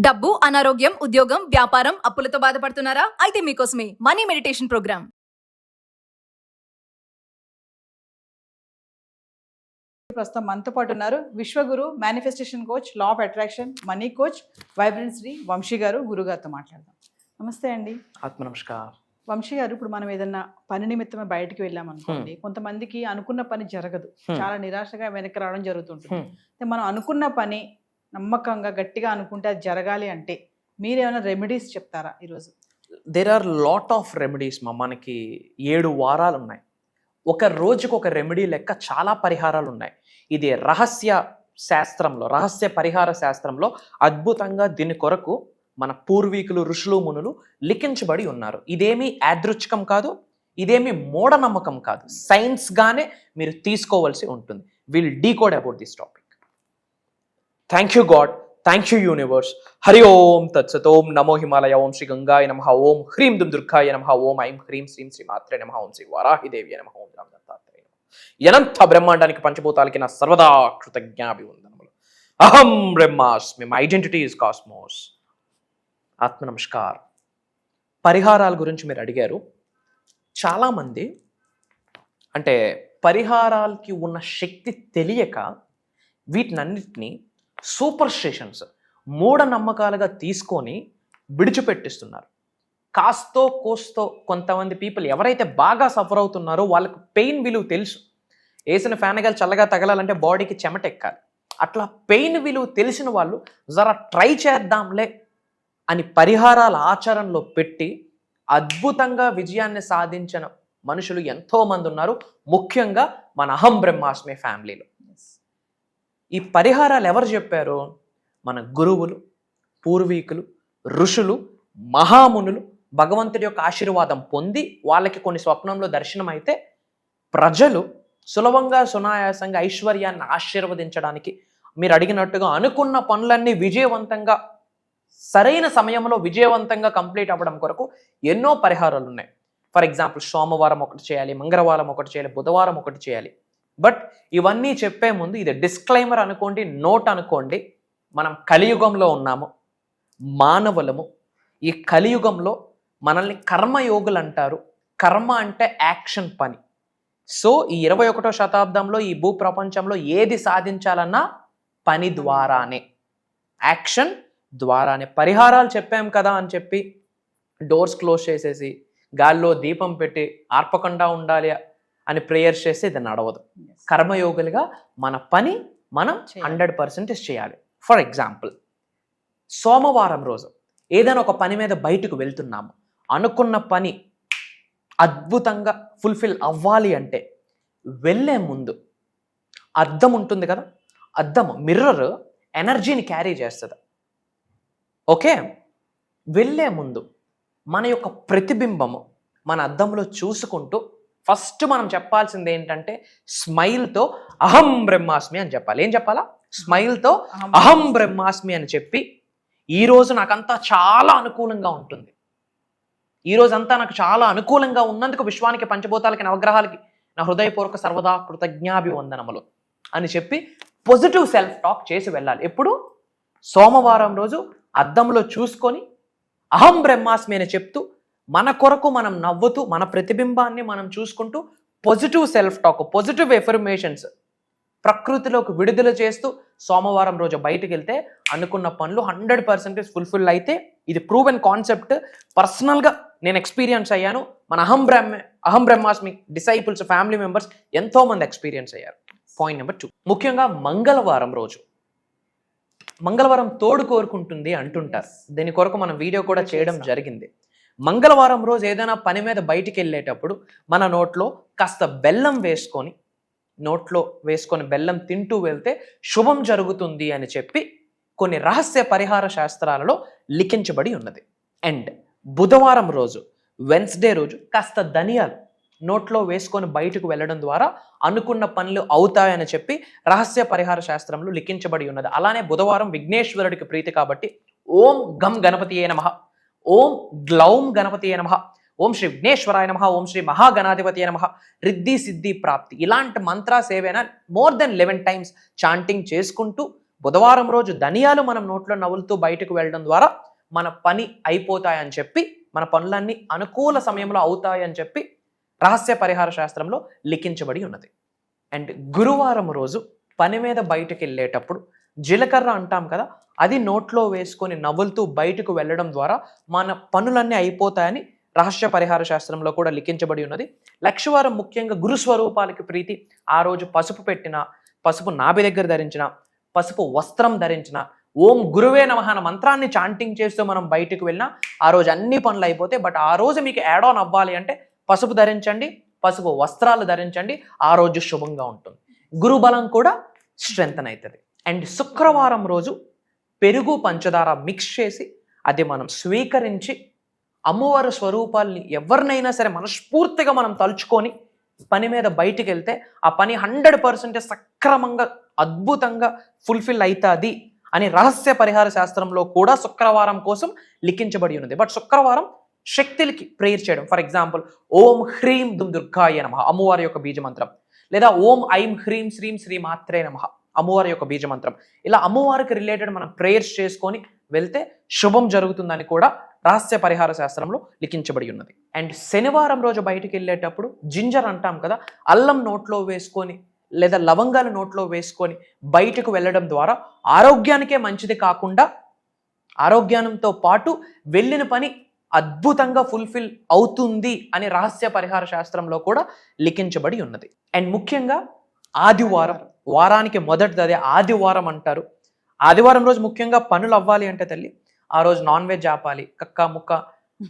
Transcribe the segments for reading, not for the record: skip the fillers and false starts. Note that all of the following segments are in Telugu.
డబ్బు, అనారోగ్యం, ఉద్యోగం, వ్యాపారం, అప్పులతో బాధపడుతున్నారా? అయితే మీకోసమే మనీ మెడిటేషన్ ప్రోగ్రామ్. ప్రస్తుతం మనతో పాటు ఉన్నారు విశ్వగురు, manifestation coach, law of attraction, money coach, vibrant Shri Vamshi గారు. గురుగారితో మాట్లాడదాం. నమస్తే అండి. ఆత్మ నమస్కారం. వంశీ గారు, ఇప్పుడు మనం ఏదన్నా పని నిమిత్తమే బయటికి వెళ్ళామనుకోండి, కొంతమందికి అనుకున్న పని జరగదు, చాలా నిరాశగా వెనక్కి రావడం జరుగుతుంటుంది. మనం అనుకున్న పని నమ్మకంగా గట్టిగా అనుకుంటే అది జరగాలి అంటే మీరేమైనా రెమెడీస్ చెప్తారా ఈరోజు? There are lot of remedies. మనకి 7 వారాలు ఉన్నాయి. ఒక రోజుకు ఒక రెమెడీ లెక్క చాలా పరిహారాలు ఉన్నాయి. ఇది రహస్య శాస్త్రంలో, రహస్య పరిహార శాస్త్రంలో అద్భుతంగా దీని కొరకు మన పూర్వీకులు, ఋషులు, మునులు లిఖించబడి ఉన్నారు. ఇదేమీ యాదృచ్ఛికం కాదు, ఇదేమీ మూఢనమ్మకం కాదు, సైన్స్గానే మీరు తీసుకోవాల్సి ఉంటుంది. Will decode about this topic. Thank you God, thank you universe. Hari Om తత్సత్. ఓం నమో హిమాలయ. ఓం శ్రీ గంగాయ నమః. ఓం హ్రీం దుం దుర్గాయ నమః. ఓం ఐం హ్రీం శ్రీం శ్రీ మాత్రే నమః. ఓం శ్రీ వారాహిదేవి నమః. ఓం రామ దత్తాత్రేయ నమః. అనంత బ్రహ్మాండానికి, పంచభూతాలకి నా సర్వదా కృతజ్ఞాభివందనములు. అహం బ్రహ్మాస్మి, మై ఐడెంటిటీ ఇస్ కాస్మోస్. ఆత్మ నమస్కారం. పరిహారాల గురించి మీరు అడిగారు. చాలామంది అంటే పరిహారాలకి ఉన్న శక్తి తెలియక వీటినన్నిటినీ సూపర్ స్టిషన్స్, మూఢనమ్మకాలుగా తీసుకొని విడిచిపెట్టిస్తున్నారు. కాస్తో కోస్తో కొంతమంది పీపుల్ ఎవరైతే బాగా సఫర్ అవుతున్నారో వాళ్ళకు పెయిన్ విలువ తెలుసు. వేసిన ఫ్యాన్గాలు చల్లగా తగలాలంటే బాడీకి చెమట ఎక్కాలి. అట్లా పెయిన్ విలువ తెలిసిన వాళ్ళు జరా ట్రై చేద్దాంలే అని పరిహారాల ఆచరణలో పెట్టి అద్భుతంగా విజయాన్ని సాధించిన మనుషులు ఎంతోమంది ఉన్నారు, ముఖ్యంగా మన అహం బ్రహ్మాస్మి ఫ్యామిలీలో. ఈ పరిహారాలు ఎవరు చెప్పారు? మన గురువులు, పూర్వీకులు, ఋషులు, మహామునులు భగవంతుడి యొక్క ఆశీర్వాదం పొంది వాళ్ళకి కొన్ని స్వప్నంలో దర్శనం అయితే ప్రజలు సులభంగా, సునాయాసంగా ఐశ్వర్యాన్ని ఆశీర్వదించడానికి మీరు అడిగినట్టుగా అనుకున్న పనులన్నీ విజయవంతంగా సరైన సమయంలో విజయవంతంగా కంప్లీట్ అవ్వడం కొరకు ఎన్నో పరిహారాలు ఉన్నాయి. ఫర్ ఎగ్జాంపుల్, సోమవారం ఒకటి చేయాలి, మంగళవారం ఒకటి చేయాలి, బుధవారం ఒకటి చేయాలి. బట్ ఇవన్నీ చెప్పే ముందు ఇది డిస్క్లైమర్ అనుకోండి, నోట్ అనుకోండి. మనం కలియుగంలో ఉన్నాము, మానవులము. ఈ కలియుగంలో మనల్ని కర్మయోగులు అంటారు. కర్మ అంటే యాక్షన్, పని. సో ఈ 21వ శతాబ్దంలో ఈ భూ ప్రపంచంలో ఏది సాధించాలన్నా పని ద్వారానే, యాక్షన్ ద్వారానే. పరిహారాలు చెప్పాం కదా అని చెప్పి డోర్స్ క్లోజ్ చేసేసి గాల్లో దీపం పెట్టి ఆర్పకుండా ఉండాలి అని ప్రేయర్స్ చేస్తే ఇది నడవదు. కర్మయోగులుగా మన పని మనం 100% చేయాలి. ఫర్ ఎగ్జాంపుల్, సోమవారం రోజు ఏదైనా ఒక పని మీద బయటకు వెళ్తున్నాము, అనుకున్న పని అద్భుతంగా ఫుల్ఫిల్ అవ్వాలి అంటే వెళ్ళే ముందు అద్దం ఉంటుంది కదా, అద్దం, మిర్రర్ ఎనర్జీని క్యారీ చేస్తుంది. ఓకే, వెళ్ళే ముందు మన యొక్క ప్రతిబింబము మన అద్దంలో చూసుకుంటూ ఫస్ట్ మనం చెప్పాల్సింది ఏంటంటే స్మైల్తో అహం బ్రహ్మాస్మి అని చెప్పాలి. ఏం చెప్పాలా? స్మైల్తో అహం బ్రహ్మాస్మి అని చెప్పి ఈరోజు నాకంతా చాలా అనుకూలంగా ఉంటుంది, ఈరోజంతా నాకు చాలా అనుకూలంగా ఉన్నందుకు విశ్వానికి, పంచభూతాలకి, నవగ్రహాలకి నా హృదయపూర్వక సర్వదా కృతజ్ఞాభివందనములు అని చెప్పి పాజిటివ్ సెల్ఫ్ టాక్ చేసి వెళ్ళాలి. ఎప్పుడు? సోమవారం రోజు అద్దంలో చూసుకొని అహం బ్రహ్మాస్మి అని చెప్తూ మన కొరకు మనం నవ్వుతూ మన ప్రతిబింబాన్ని మనం చూసుకుంటూ positive self talk, positive affirmations ప్రకృతిలోకి విడుదల చేస్తూ సోమవారం రోజు బయటకు వెళ్తే అనుకున్న పనులు 100% ఫుల్ఫిల్ అయితే ఇది ప్రూవెన్ కాన్సెప్ట్. పర్సనల్గా నేను ఎక్స్పీరియన్స్ అయ్యాను. మన అహం బ్రహ్మాస్మి డిసైపుల్స్, ఫ్యామిలీ మెంబర్స్ ఎంతోమంది ఎక్స్పీరియన్స్ అయ్యారు. పాయింట్ నెంబర్ 2, ముఖ్యంగా మంగళవారం రోజు, మంగళవారం తోడు కోరుకుంటుంది అంటుంటారు. దీని కొరకు మనం వీడియో కూడా చేయడం జరిగింది. మంగళవారం రోజు ఏదైనా పని మీద బయటికి వెళ్ళేటప్పుడు మన నోట్లో కాస్త బెల్లం వేసుకొని, నోట్లో వేసుకొని బెల్లం తింటూ వెళ్తే శుభం జరుగుతుంది అని చెప్పి కొన్ని రహస్య పరిహార శాస్త్రాలలో లిఖించబడి ఉన్నది. అండ్ బుధవారం రోజు, వెన్స్డే రోజు కాస్త ధనియాలు నోట్లో వేసుకొని బయటకు వెళ్ళడం ద్వారా అనుకున్న పనులు అవుతాయని చెప్పి రహస్య పరిహార శాస్త్రంలో లిఖించబడి ఉన్నది. అలానే బుధవారం విఘ్నేశ్వరుడికి ప్రీతి కాబట్టి ఓం గం గణపతియే నమః, ఓం గ్లౌం గణపతియే నమః, ఓం శ్రీ విఘ్నేశ్వరాయ నమః, ఓం శ్రీ మహాగణాధిపతియే నమః, రిద్ధి సిద్ధి ప్రాప్తి, ఇలాంటి మంత్రాస్ ఏవైనా మోర్ దెన్ 11 times చాంటింగ్ చేసుకుంటూ బుధవారం రోజు ధనియాలు మనం నోట్లో నవ్వులుతూ బయటకు వెళ్ళడం ద్వారా మన పని అయిపోతాయని చెప్పి, మన పనులన్నీ అనుకూల సమయంలో అవుతాయని చెప్పి రహస్య పరిహార శాస్త్రంలో లిఖించబడి ఉన్నది. అండ్ గురువారం రోజు పని మీద బయటకు వెళ్ళేటప్పుడు జీలకర్ర అంటాం కదా, అది నోట్లో వేసుకొని నవ్వులుతూ బయటకు వెళ్ళడం ద్వారా మన పనులన్నీ అయిపోతాయని రహస్య పరిహార శాస్త్రంలో కూడా లిఖించబడి ఉన్నది. లక్షవారం ముఖ్యంగా గురు స్వరూపాలకి ప్రీతి. ఆ రోజు పసుపు పెట్టిన, పసుపు నాభి దగ్గర ధరించిన, పసుపు వస్త్రం ధరించిన, ఓం గురువే నమః అన్న మంత్రాన్ని చాంటింగ్ చేస్తూ మనం బయటకు వెళ్ళినా ఆ రోజు అన్ని పనులు అయిపోతాయి. బట్ ఆ రోజు మీకు యాడ్ ఆన్ అవ్వాలి అంటే పసుపు ధరించండి, పసుపు వస్త్రాలు ధరించండి, ఆ రోజు శుభంగా ఉంటుంది. గురుబలం కూడా స్ట్రెంగ్తన్ అవుతుంది. అండ్ శుక్రవారం రోజు పెరుగు పంచదార మిక్స్ చేసి అది మనం స్వీకరించి అమ్మవారి స్వరూపాల్ని ఎవరినైనా సరే మనస్ఫూర్తిగా మనం తలుచుకొని పని మీద బయటికి వెళ్తే ఆ పని 100% సక్రమంగా అద్భుతంగా ఫుల్ఫిల్ అవుతుంది అని రహస్య పరిహార శాస్త్రంలో కూడా శుక్రవారం కోసం లిఖించబడి ఉన్నది. బట్ శుక్రవారం శక్తులకి ప్రేయర్ చేయడం, ఫర్ ఎగ్జాంపుల్ ఓం హ్రీం దుమ్ దుర్గాయ నమః అమ్మవారి యొక్క బీజమంత్రం, లేదా ఓం ఐం హ్రీం శ్రీం శ్రీ మాత్రే నమః అమ్మవారి యొక్క బీజమంత్రం, ఇలా అమ్మవారికి రిలేటెడ్ మనం ప్రేయర్స్ చేసుకొని వెళ్తే శుభం జరుగుతుందని కూడా రహస్య పరిహార శాస్త్రంలో లిఖించబడి ఉన్నది. అండ్ శనివారం రోజు బయటికి వెళ్ళేటప్పుడు జింజర్ అంటాం కదా, అల్లం నోట్లో వేసుకొని లేదా లవంగాలు నోట్లో వేసుకొని బయటకు వెళ్ళడం ద్వారా ఆరోగ్యానికే మంచిది కాకుండా ఆరోగ్యంతో పాటు వెళ్ళిన పని అద్భుతంగా ఫుల్ఫిల్ అవుతుంది అని రహస్య పరిహార శాస్త్రంలో కూడా లిఖించబడి ఉన్నది. అండ్ ముఖ్యంగా ఆదివారం, వారానికి మొదటిది ఆదివారం అంటారు. ఆదివారం రోజు ముఖ్యంగా పనులు అవ్వాలి అంటే తల్లి ఆ రోజు నాన్ వెజ్ ఆపాలి, కక్క ముక్క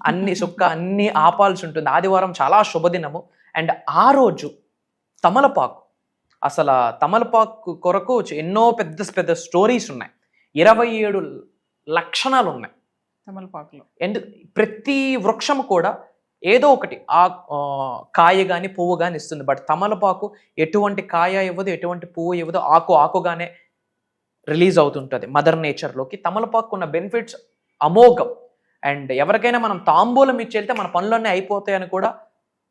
అన్ని సుక్క అన్ని ఆపాల్సి ఉంటుంది. ఆదివారం చాలా శుభదినము. అండ్ ఆ రోజు తమలపాకు, అసలు తమలపాకు కొరకు ఎన్నో పెద్ద పెద్ద స్టోరీస్ ఉన్నాయి, 27 లక్షణాలు ఉన్నాయి తమలపాకులో. అండ్ ప్రతి వృక్షము కూడా ఏదో ఒకటి కాయ కానీ పువ్వు కానీ ఇస్తుంది. బట్ తమలపాకు ఎటువంటి కాయ ఇవ్వదు, ఎటువంటి పువ్వు ఇవ్వదు, ఆకుగానే రిలీజ్ అవుతుంటుంది మదర్ నేచర్లోకి. తమలపాకు ఉన్న బెనిఫిట్స్ అమోఘం. అండ్ ఎవరికైనా మనం తాంబూలం ఇచ్చి వెళ్తే మన పనులన్నీ అయిపోతాయని కూడా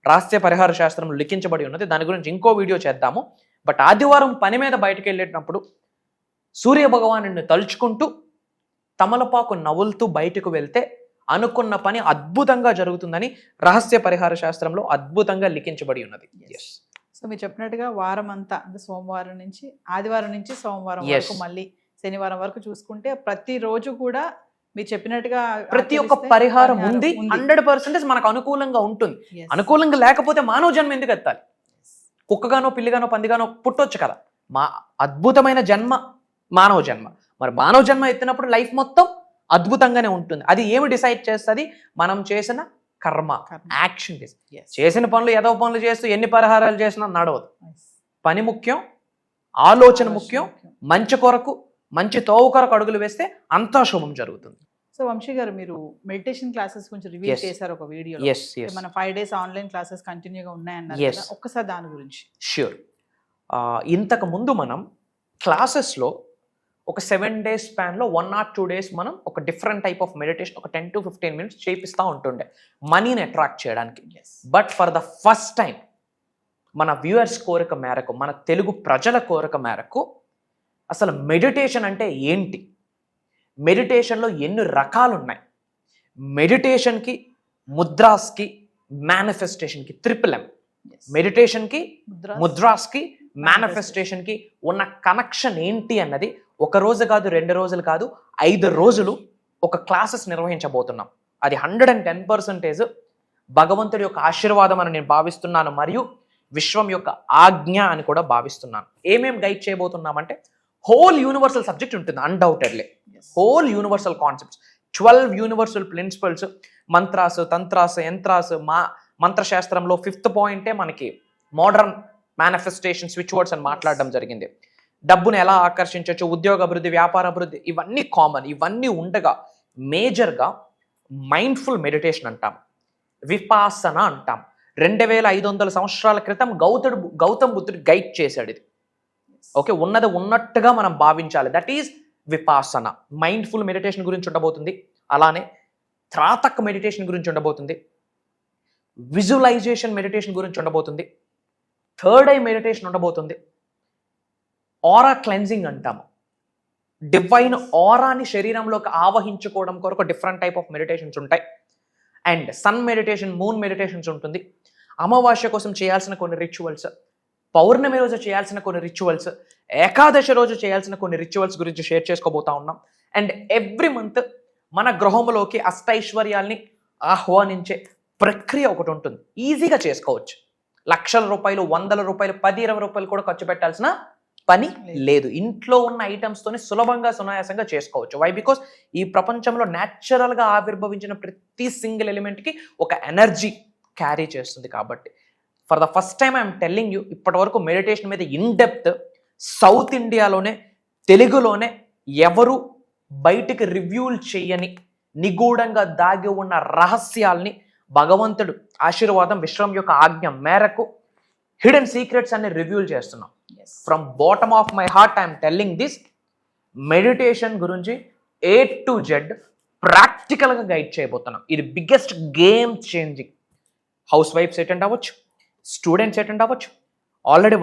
రహస్య పరిహార శాస్త్రంలో లిఖించబడి ఉన్నది. దాని గురించి ఇంకో వీడియో చేద్దాము. బట్ ఆదివారం పని మీద బయటకు వెళ్ళేటప్పుడు సూర్య భగవానుడిని తలుచుకుంటూ తమలపాకు నవ్వులుతూ బయటకు వెళ్తే అనుకున్న పని అద్భుతంగా జరుగుతుందని రహస్య పరిహార శాస్త్రంలో అద్భుతంగా లిఖించబడి ఉన్నది. సో మీరు చెప్పినట్టుగా వారం అంతా అంటే సోమవారం నుంచి ఆదివారం నుంచి సోమవారం వరకు మళ్ళీ శనివారం వరకు చూసుకుంటే ప్రతిరోజు కూడా మీరు చెప్పినట్టుగా ప్రతి ఒక్క పరిహారం ఉంది. 100% మనకు అనుకూలంగా ఉంటుంది. అనుకూలంగా లేకపోతే మానవ జన్మ ఎందుకు ఎత్తాలి? కుక్కగానో పిల్లిగానో పందిగానో పుట్టొచ్చు కదా. మా అద్భుతమైన జన్మ మానవ జన్మ. మరి మానవ జన్మ ఎత్తినప్పుడు లైఫ్ మొత్తం అద్భుతంగానే ఉంటుంది. అది ఏమి డిసైడ్ చేస్తుంది? మనం చేసిన కర్మ, యాక్షన్. చేసిన పనులు ఏదో పనులు చేస్తూ ఎన్ని పరిహారాలు చేసినా నడవదు. పని ముఖ్యం, ఆలోచన ముఖ్యం. మంచి కొరకు, మంచి తోవ కొరకు అడుగులు వేస్తే అంతా శుభం జరుగుతుంది. సో వంశీ గారు, మీరు మెడిటేషన్ క్లాసెస్ గురించి రివ్యూ చేశారు ఒక వీడియో. మన 5 days ఆన్లైన్ క్లాసెస్ కంటిన్యూగా ఉన్నాయన్నారు కదా, ఒక్కసారి దాని గురించి. ష్యూర్. ఇంతకు ముందు మనం క్లాసెస్లో ఒక 7 days స్పాన్లో 1 or 2 days మనం ఒక డిఫరెంట్ టైప్ ఆఫ్ మెడిటేషన్ ఒక 10 to 15 minutes చేపిస్తూ ఉంటుండే మనీని అట్రాక్ట్ చేయడానికి. But for the first time మన వ్యూవర్స్ కోరిక మేరకు, మన తెలుగు ప్రజల కోరిక మేరకు అసలు మెడిటేషన్ అంటే ఏంటి, మెడిటేషన్లో ఎన్ని రకాలు ఉన్నాయి, మెడిటేషన్కి, ముద్రాస్కి, మేనిఫెస్టేషన్కి ట్రిపుల్ M. మెడిటేషన్కి, ముద్రాస్కి, మేనిఫెస్టేషన్కి ఉన్న కనెక్షన్ ఏంటి అన్నది ఒక రోజు కాదు, 2 రోజులు కాదు, 5 రోజులు ఒక క్లాసెస్ నిర్వహించబోతున్నాం. అది 110% భగవంతుడి యొక్క ఆశీర్వాదం అని నేను భావిస్తున్నాను, మరియు విశ్వం యొక్క ఆజ్ఞ అని కూడా భావిస్తున్నాను. ఏమేం గైడ్ చేయబోతున్నామంటే హోల్ యూనివర్సల్ సబ్జెక్ట్ ఉంటుంది. Undoubtedly whole universal concepts, 12 universal principles, mantras, tantras, yantras. మంత్రశాస్త్రంలో 5th పాయింటే మనకి మోడర్న్ మేనిఫెస్టేషన్ స్విచ్ వర్డ్స్ అని మాట్లాడడం జరిగింది. డబ్బును ఎలా ఆకర్షించవచ్చు, ఉద్యోగ అభివృద్ధి, వ్యాపార అభివృద్ధి, ఇవన్నీ కామన్. ఇవన్నీ ఉండగా మేజర్గా మైండ్ఫుల్ మెడిటేషన్ అంటాం, విపాసన అంటాం. 2500 సంవత్సరాల క్రితం గౌతమ్ బుద్ధుడు గైడ్ చేశాడు ఇది. ఓకే, ఉన్నది ఉన్నట్టుగా మనం భావించాలి. That is Vipassana. Mindful meditation గురించి ఉండబోతుంది. అలానే త్రాతక్ మెడిటేషన్ గురించి ఉండబోతుంది. విజువలైజేషన్ మెడిటేషన్ గురించి ఉండబోతుంది. 3rd eye మెడిటేషన్ ఉండబోతుంది. ఆరా క్లెన్జింగ్ అంటాము. డివైన్ ఆరాని శరీరంలోకి ఆవహించుకోవడం కొరకు డిఫరెంట్ టైప్ ఆఫ్ మెడిటేషన్స్ ఉంటాయి. And sun meditation, moon meditations ఉంటుంది. అమావాస్య కోసం చేయాల్సిన కొన్ని రిచువల్స్, పౌర్ణమి రోజు చేయాల్సిన కొన్ని రిచువల్స్, ఏకాదశి రోజు చేయాల్సిన కొన్ని రిచువల్స్ గురించి షేర్ చేసుకోబోతా ఉన్నాం. అండ్ ఎవ్రీ మంత్ మన గృహంలోకి అష్టైశ్వర్యాల్ని ఆహ్వానించే ప్రక్రియ ఒకటి ఉంటుంది. ఈజీగా చేసుకోవచ్చు. లక్షల రూపాయలు, 100 రూపాయలు, 10-20 రూపాయలు కూడా ఖర్చు పెట్టాల్సిన పని లేదు. ఇంట్లో ఉన్న ఐటమ్స్తోనే సులభంగా సునాయాసంగా చేసుకోవచ్చు. వై? బికాస్ ఈ ప్రపంచంలో న్యాచురల్గా ఆవిర్భవించిన ప్రతి సింగిల్ ఎలిమెంట్కి ఒక ఎనర్జీ క్యారీ చేస్తుంది. కాబట్టి for the first time I'm telling you, ఇప్పటి వరకు మెడిటేషన్ మీద ఇన్ డెప్త్ సౌత్ ఇండియాలోనే, తెలుగులోనే ఎవరు బయటికి రివ్యూలు చేయని నిగూఢంగా దాగి ఉన్న రహస్యాల్ని భగవంతుడు ఆశీర్వాదం, విశ్వం యొక్క ఆజ్ఞ మేరకు హిడెన్ సీక్రెట్స్ అన్ని రివ్యూల్ చేస్తున్నాం. From bottom of my heart I'm telling this. Meditation గురించి A to Z ప్రాక్టికల్గా గైడ్ చేయబోతున్నాం. ఇది biggest game changing. House wives attend అవ్వచ్చు, స్టూడెంట్స్ అటెండ్ అవ్వచ్చు, already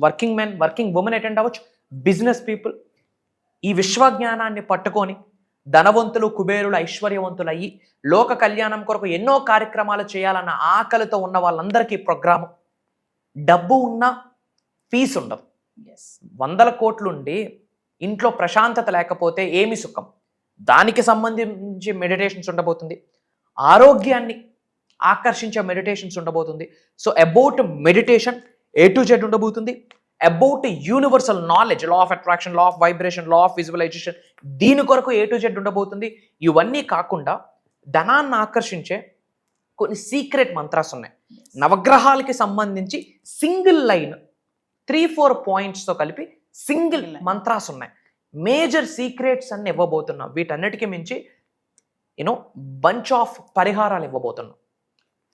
working men, working women attend అవ్వచ్చు, బిజినెస్ పీపుల్. ఈ విశ్వజ్ఞానాన్ని పట్టుకొని ధనవంతులు, కుబేరులు, ఐశ్వర్యవంతులు అయ్యి లోక కళ్యాణం కొరకు ఎన్నో కార్యక్రమాలు చేయాలన్న ఆకలితో ఉన్న వాళ్ళందరికీ ప్రోగ్రాము. డబ్బు ఉన్నా పీస్ ఉండదు. 100 కోట్లుండి ఇంట్లో ప్రశాంతత లేకపోతే ఏమి సుఖం? దానికి సంబంధించి మెడిటేషన్స్ ఉండబోతుంది. ఆరోగ్యాన్ని ఆకర్షించే మెడిటేషన్స్ ఉండబోతుంది. So about meditation A to Z ఉండబోతుంది. About universal knowledge, law of attraction, law of vibration, law of visualization, దీని కొరకు A to Z ఉండబోతుంది. ఇవన్నీ కాకుండా ధనాన్ని ఆకర్షించే కొన్ని సీక్రెట్ మంత్రాస్ ఉన్నాయి. నవగ్రహాలకి సంబంధించి సింగిల్ లైన్ 3-4 పాయింట్స్తో కలిపి సింగిల్ మంత్రాస్ ఉన్నాయి. మేజర్ సీక్రెట్స్ అన్ని ఇవ్వబోతున్నాం. వీటన్నిటికీ మించి బంచ్ ఆఫ్ పరిహారాలు ఇవ్వబోతున్నాం.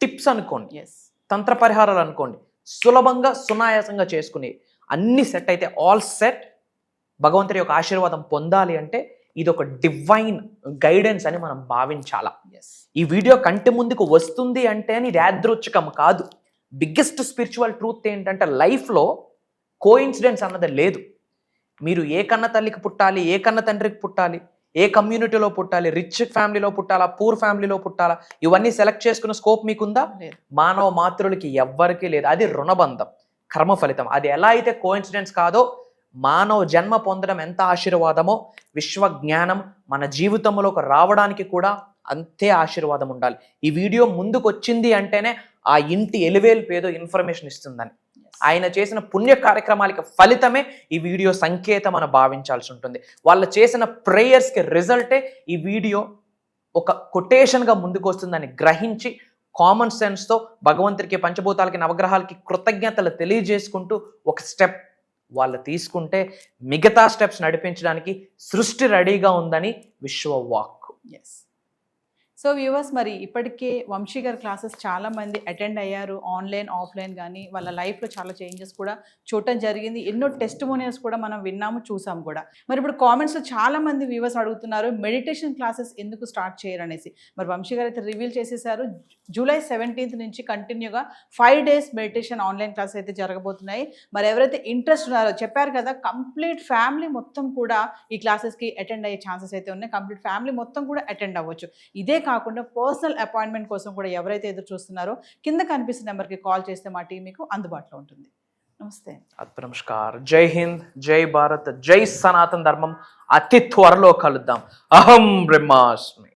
టిప్స్ అనుకోండి, తంత్ర పరిహారాలు అనుకోండి, సులభంగా సునాయాసంగా చేసుకుని అన్ని సెట్ అయితే ఆల్ సెట్. భగవంతుడి యొక్క ఆశీర్వాదం పొందాలి అంటే ఇది ఒక డివైన్ గైడెన్స్ అని మనం భావించాలా. ఈ వీడియో కంటి ముందుకు వస్తుంది అంటే ఇది యాదృచ్ఛికం కాదు. బిగ్గెస్ట్ స్పిరిచువల్ ట్రూత్ ఏంటంటే లైఫ్లో కోఇన్సిడెన్స్ అన్నది లేదు. మీరు ఏ కన్న తల్లికి పుట్టాలి, ఏ కన్న తండ్రికి పుట్టాలి, ఏ కమ్యూనిటీలో పుట్టాలి, రిచ్ ఫ్యామిలీలో పుట్టాలా, పూర్ ఫ్యామిలీలో పుట్టాలా, ఇవన్నీ సెలెక్ట్ చేసుకున్న స్కోప్ మీకుందా? మానవ మాతృలకి ఎవ్వరికీ లేదు. అది రుణబంధం, కర్మ ఫలితం. అది ఎలా అయితే కోఇన్సిడెన్స్ కాదో, మానవ జన్మ పొందడం ఎంత ఆశీర్వాదమో, విశ్వ జ్ఞానం మన జీవితంలోకి రావడానికి కూడా అంతే ఆశీర్వాదం ఉండాలి. ఈ వీడియో ముందుకు వచ్చింది అంటేనే ఆ ఇంటి ఎలివేల్పు ఏదో ఇన్ఫర్మేషన్ ఇస్తుందని. ఆయన చేసిన పుణ్య కార్యక్రమాలకి ఫలితమే ఈ వీడియో సంకేతం అని భావించాల్సి ఉంటుంది. వాళ్ళు చేసిన ప్రేయర్స్కి రిజల్టే ఈ వీడియో ఒక కొటేషన్గా ముందుకు వస్తుందని గ్రహించి కామన్ సెన్స్తో భగవంతుడికి, పంచభూతాలకి, నవగ్రహాలకి కృతజ్ఞతలు తెలియజేసుకుంటూ ఒక స్టెప్ వాళ్ళు తీసుకుంటే మిగతా స్టెప్స్ నడిపించడానికి సృష్టి రెడీగా ఉందని విశ్వవాక్. సో వ్యూవర్స్, మరి ఇప్పటికే వంశీ గారి క్లాసెస్ చాలా మంది అటెండ్ అయ్యారు, ఆన్లైన్ ఆఫ్లైన్. కానీ వాళ్ళ లైఫ్లో చాలా చేంజెస్ కూడా చూడటం జరిగింది. ఎన్నో టెస్టిమోనియల్స్ కూడా మనం విన్నాము, చూసాము కూడా. మరి ఇప్పుడు కామెంట్స్లో చాలా మంది వ్యూవర్స్ అడుగుతున్నారు మెడిటేషన్ క్లాసెస్ ఎందుకు స్టార్ట్ చేయరు అనేసి. మరి వంశీ గారు అయితే రివీల్ చేసేసారు. జూలై 17th నుంచి కంటిన్యూగా 5 days మెడిటేషన్ ఆన్లైన్ క్లాసెస్ అయితే జరగబోతున్నాయి. మరి ఎవరైతే ఇంట్రెస్ట్ ఉన్నారో చెప్పారు కదా, కంప్లీట్ ఫ్యామిలీ మొత్తం కూడా ఈ క్లాసెస్కి అటెండ్ అయ్యే ఛాన్సెస్ అయితే ఉన్నాయి. కంప్లీట్ ఫ్యామిలీ మొత్తం కూడా అటెండ్ అవ్వచ్చు. ఇదే కాకుండా పర్సనల్ అపాయింట్మెంట్ కోసం కూడా ఎవరైతే ఎదురు చూస్తున్నారో కింద కనిపిస్తున్న నెంబర్కి కాల్ చేస్తే మా టీం మీకు అందుబాటులో ఉంటుంది. నమస్తే. నమస్కార్. జై హింద్, జై భారత్, జై సనాతన ధర్మం. అతి త్వరలో కలుద్దాం. అహం బ్రహ్మాస్మి.